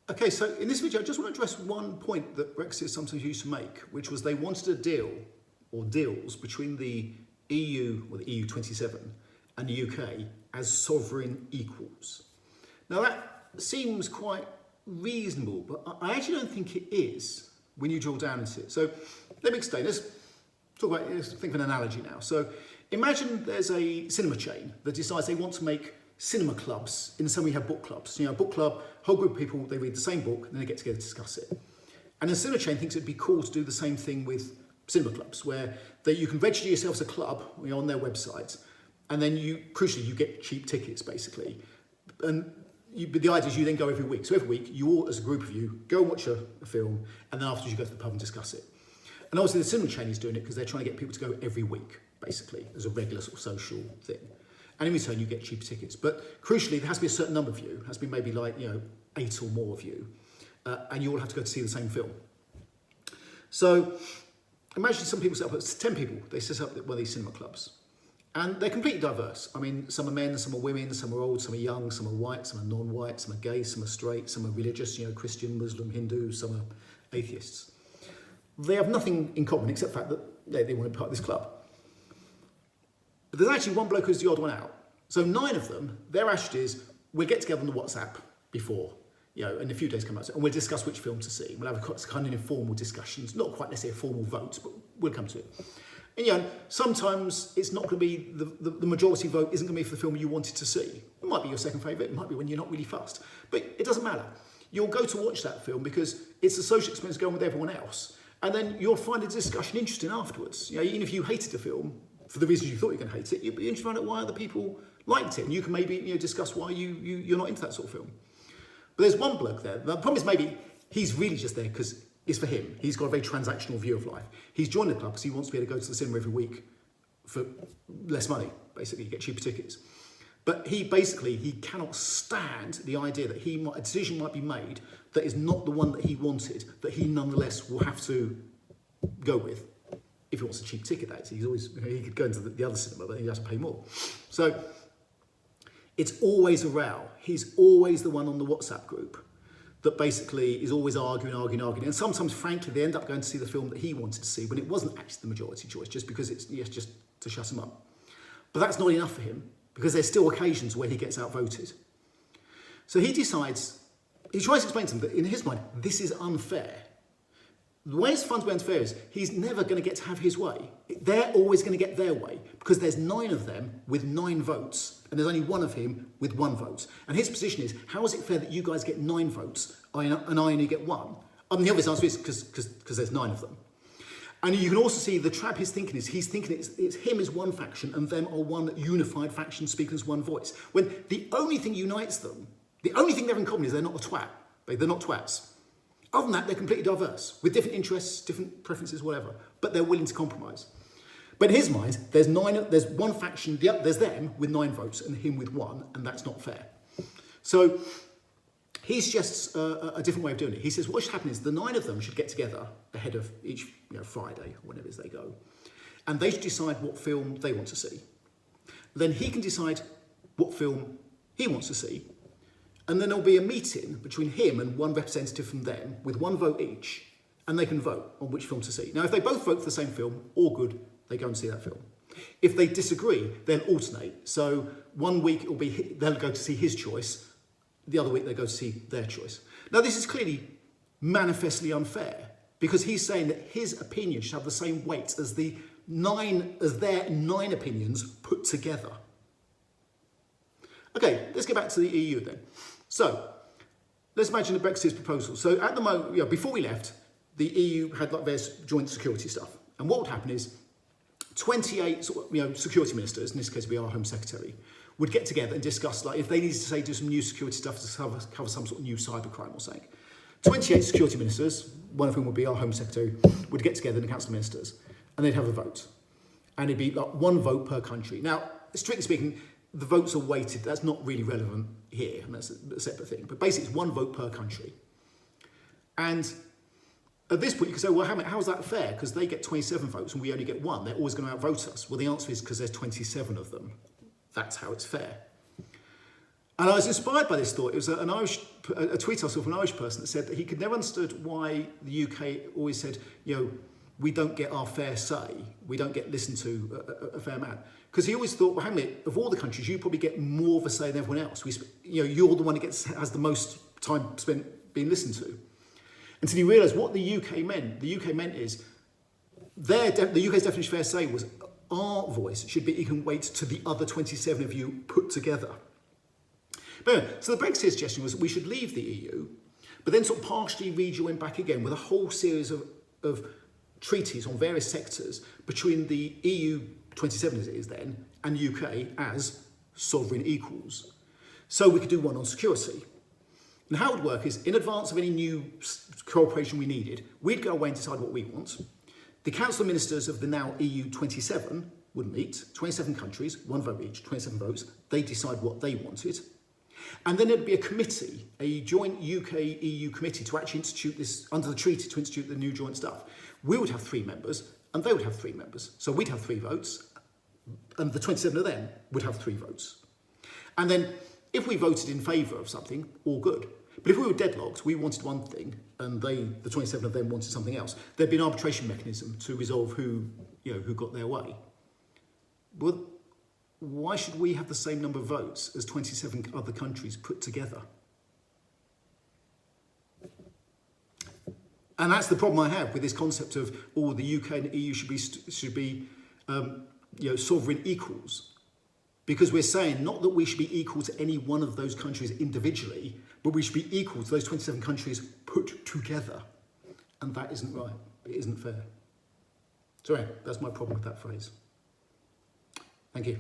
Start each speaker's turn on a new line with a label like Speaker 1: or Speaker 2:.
Speaker 1: Okay, so in this video, I just want to address one point that Brexiteers sometimes used to make, which was they wanted a deal or deals between the EU or the EU 27 and the UK as sovereign equals. Now that seems quite reasonable, but I actually don't think it is when you drill down into it. So let me explain. Let's think of an analogy now. So imagine there's a cinema chain that decides they want to make cinema clubs in the same way you have book clubs. You know, a book club, whole group of people, they read the same book and then they get together to discuss it. And the cinema chain thinks it'd be cool to do the same thing with cinema clubs, where you can register yourself as a club on their website, and then crucially, you get cheap tickets basically. And but the idea is you then go every week. So every week, you all, as a group of you, go and watch a film, and then afterwards you go to the pub and discuss it. And obviously the cinema chain is doing it because they're trying to get people to go every week, basically, as a regular sort of social thing. And in return, you get cheaper tickets. But crucially, there has to be a certain number of you. It has to be maybe 8 or more of you. And you all have to go to see the same film. So imagine some people set up, 10 people, they set up one of these cinema clubs. And they're completely diverse. I mean, some are men, some are women, some are old, some are young, some are white, some are non-white, some are gay, some are straight, some are religious, Christian, Muslim, Hindu, some are atheists. They have nothing in common except the fact that they want to be part of this club. But there's actually one bloke who's the odd one out. So 9 of them, their attitude is, we'll get together on the WhatsApp before, and a few days come out, and we'll discuss which film to see. We'll have a kind of informal discussions, not quite necessarily formal votes, but we'll come to it. And sometimes it's not going to be, the majority vote isn't going to be for the film you wanted to see. It might be your second favourite, it might be when you're not really fussed. But it doesn't matter. You'll go to watch that film because it's a social experience going with everyone else. And then you'll find a discussion interesting afterwards. Even if you hated the film, for the reasons you thought you were going to hate it, you'd be interested to find out why other people liked it. And you can maybe discuss why you're not into that sort of film. But there's one bloke there. The problem is maybe he's really just there because it's for him. He's got a very transactional view of life. He's joined the club because he wants to be able to go to the cinema every week for less money, basically, get cheaper tickets. But he cannot stand the idea that a decision might be made that is not the one that he wanted, that he nonetheless will have to go with. If he wants a cheap ticket, that is. He could go into the other cinema, but he has to pay more. So it's always a row. He's always the one on the WhatsApp group that basically is always arguing. And sometimes, frankly, they end up going to see the film that he wanted to see when it wasn't actually the majority choice, just because it's just to shut him up. But that's not enough for him, because there's still occasions where he gets outvoted. So he tries to explain to them that in his mind, this is unfair. The way it's fun to be unfair is he's never going to get to have his way. They're always going to get their way because there's 9 of them with 9 votes and there's only 1 of him with 1 vote. And his position is, how is it fair that you guys get 9 votes and I only get 1? The obvious answer is because there's 9 of them. And you can also see the trap he's thinking it's him as one faction and them are one unified faction speaking as one voice. When the only thing unites them, the only thing they're in common is they're not a twat. They're not twats. Other than that, they're completely diverse, with different interests, different preferences, whatever. But they're willing to compromise. But in his mind, there's one faction, there's them with 9 votes and him with 1, and that's not fair. So he suggests a different way of doing it. He says what should happen is the 9 of them should get together ahead of each Friday, or whenever it is they go, and they should decide what film they want to see. Then he can decide what film he wants to see. And then there'll be a meeting between him and 1 representative from them with 1 vote each, and they can vote on which film to see. Now, if they both vote for the same film, all good, they go and see that film. If they disagree, they'll alternate. So one week they'll go to see his choice, the other week they go to see their choice. Now, this is clearly manifestly unfair because he's saying that his opinion should have the same weight as their 9 opinions put together. Okay, let's get back to the EU then. So, let's imagine the Brexiteers proposal. So at the moment, before we left, the EU had various joint security stuff. And what would happen is 28 security ministers, in this case, we are Home Secretary, would get together and discuss, if they needed to do some new security stuff to cover some sort of new cybercrime or something. 28 security ministers, one of whom would be our Home Secretary, would get together in the Council of Ministers, and they'd have a vote. And it'd be 1 vote per country. Now, strictly speaking, the votes are weighted. That's not really relevant here, and that's a separate thing. But basically, it's 1 vote per country. And at this point, you can say, well, how is that fair? Because they get 27 votes and we only get 1. They're always going to outvote us. Well, the answer is because there's 27 of them. That's how it's fair. And I was inspired by this thought. It was a tweet I saw from an Irish person that said that he could never understood why the UK always said, we don't get our fair say, we don't get listened to a fair amount. Because he always thought, well, hang on a minute, of all the countries, you probably get more of a say than everyone else. You're the one who has the most time spent being listened to. Until he realised what the UK meant. The UK meant is, the UK's definition of fair say was our voice should be equal weight to the other 27 of you put together. But anyway, so the Brexiteers' suggestion was we should leave the EU, but then sort of partially rejoin back again with a whole series of treaties on various sectors between the EU 27 as it is then and UK as sovereign equals. So we could do one on security. And how it would work is, in advance of any new cooperation we needed, we'd go away and decide what we want. The Council of Ministers of the now EU 27 would meet, 27 countries, one vote each, 27 votes. They decide what they wanted. And then there'd be a committee, a joint UK-EU committee to actually institute this, under the treaty, to institute the new joint stuff. We would have 3 members, and they would have 3 members. So we'd have 3 votes, and the 27 of them would have 3 votes. And then, if we voted in favour of something, all good. But if we were deadlocked, we wanted one thing, and the 27 of them wanted something else, there'd be an arbitration mechanism to resolve who got their way. Well, why should we have the same number of votes as 27 other countries put together? And that's the problem I have with this concept of, the UK and the EU should be sovereign equals. Because we're saying not that we should be equal to any one of those countries individually, but we should be equal to those 27 countries put together. And that isn't right. It isn't fair. So anyway, that's my problem with that phrase. Thank you.